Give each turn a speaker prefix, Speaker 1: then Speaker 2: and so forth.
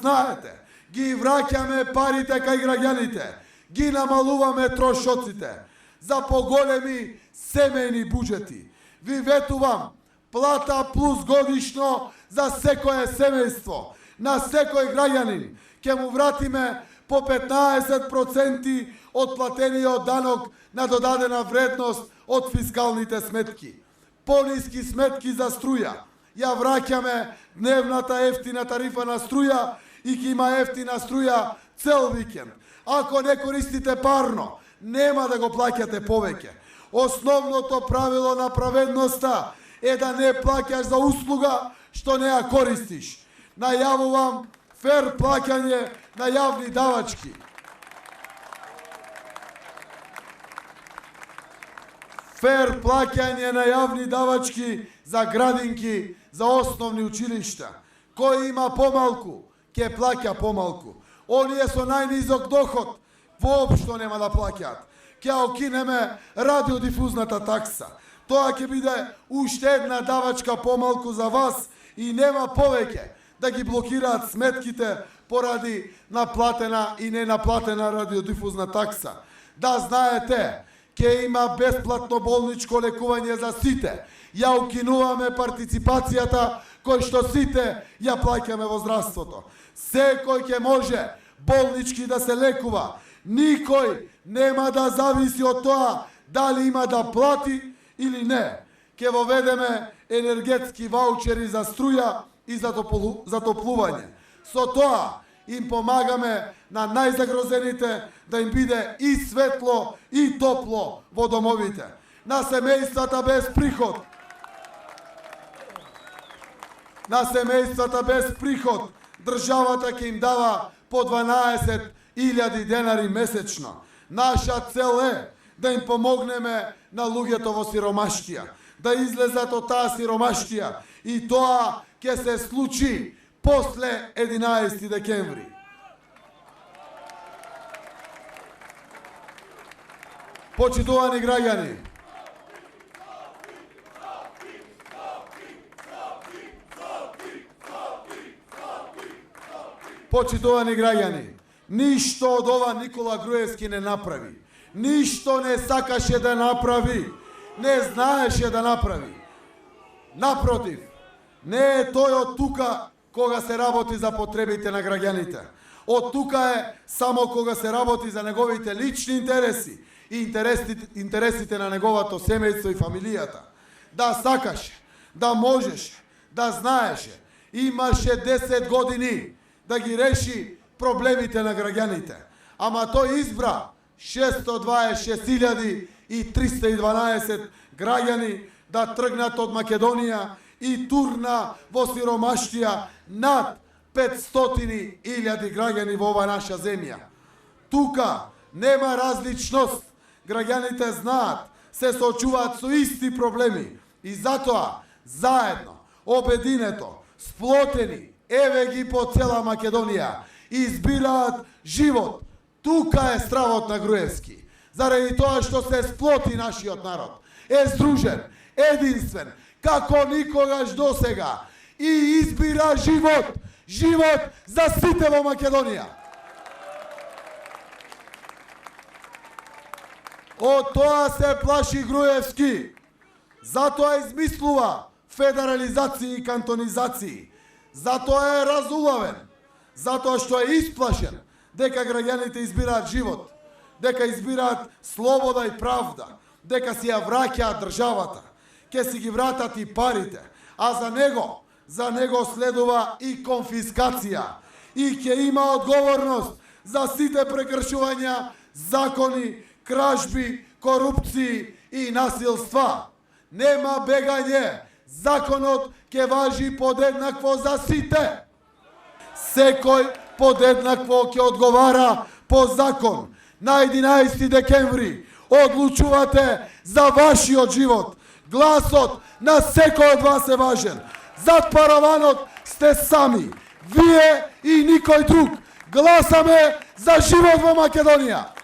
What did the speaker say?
Speaker 1: знаете, ги враќаме парите кај граѓаните, ги намалуваме трошоците за поголеми семејни буџети. Ви ветувам, плата плюс годишно за секое семејство, на секој граѓанин, ќе му вратиме по 15% од платениот данок на додадена вредност од фискалните сметки. Пониски сметки за струја. Ја враќаме дневната ефтина тарифа на струја и ќе има ефтина струја цел викенд. Ако не користите парно, нема да го плаќате повеќе. Основното правило на праведноста е да не плаќаш за услуга што не ја користиш. Најавувам фер плаќање на јавни давачки. Фер плаќање на јавни давачки за градинки, за основни училишта. Кој има помалку, ќе плаќа помалку. Оние со најнизок доход воопшто нема да плаќаат. Ќе окинеме радиодифузната такса. Тоа ќе биде уште една давачка помалку за вас и нема повеќе да ги блокираат сметките поради наплатена и ненаплатена радиодифузна такса. Да знаете, ќе има бесплатно болничко лекување за сите. Ја укинуваме партиципацијата кој што сите ја плаќаме во здравството. Секој ќе може болнички да се лекува. Никој нема да зависи од тоа дали има да плати или не. Ќе воведеме енергетски ваучери за струја и за топлување. Со тоа им помагаме на најзагрозените да им биде и светло и топло во домовите. На семејствата без приход. На семејствата без приход државата ќе им дава по 12.000 денари месечно. Наша цел е да им помогнеме на луѓето во сиромаштија, да излезат од таа сиромаштија и тоа ќе се случи после 11 декември. Почитувани граѓани, ништо од ова Никола Груевски не направи. Ништо не сакаше да направи. Не знаеше да направи. Напротив, не е тој од тука кога се работи за потребите на граѓаните. Од тука е само кога се работи за неговите лични интереси и интересите на неговото семејство и фамилијата. Да сакаше, да можеше, да знаеше, имаше 10 години да ги реши проблемите на граѓаните. Ама тој избра 626.312 граѓани да тргнат од Македонија и турна во сиромаштија над 500.000 граѓани во ова наша земја. Тука нема различност. Граѓаните знаат, се соочуваат со исти проблеми и затоа заедно, обединето, сплотени, еве ги по цела Македонија, избираат живот. Тука е стравот на Груевски. Заради тоа што се сплоти нашиот народ. Е здружен, единствен, како никогаш досега. И избира живот. Живот за сите во Македонија. Од тоа се плаши Груевски. Затоа измислува федерализација и кантонизација. Затоа е разулавен. Затоа што е исплашен дека граѓаните избираат живот, дека избираат слобода и правда, дека си ја враќаат државата, ќе си ги вратат и парите, а за него следува и конфискација и ќе има одговорност за сите прекршувања, закони, кражби, корупции и насилства. Нема бегање, законот ќе важи подеднакво за сите. Секој подеднакво ќе одговара по закон. На 11 декември одлучувате за вашиот живот. Гласот на секој од вас е важен. Зад параванот сте сами. Вие и никој друг. Гласаме за живот во Македонија.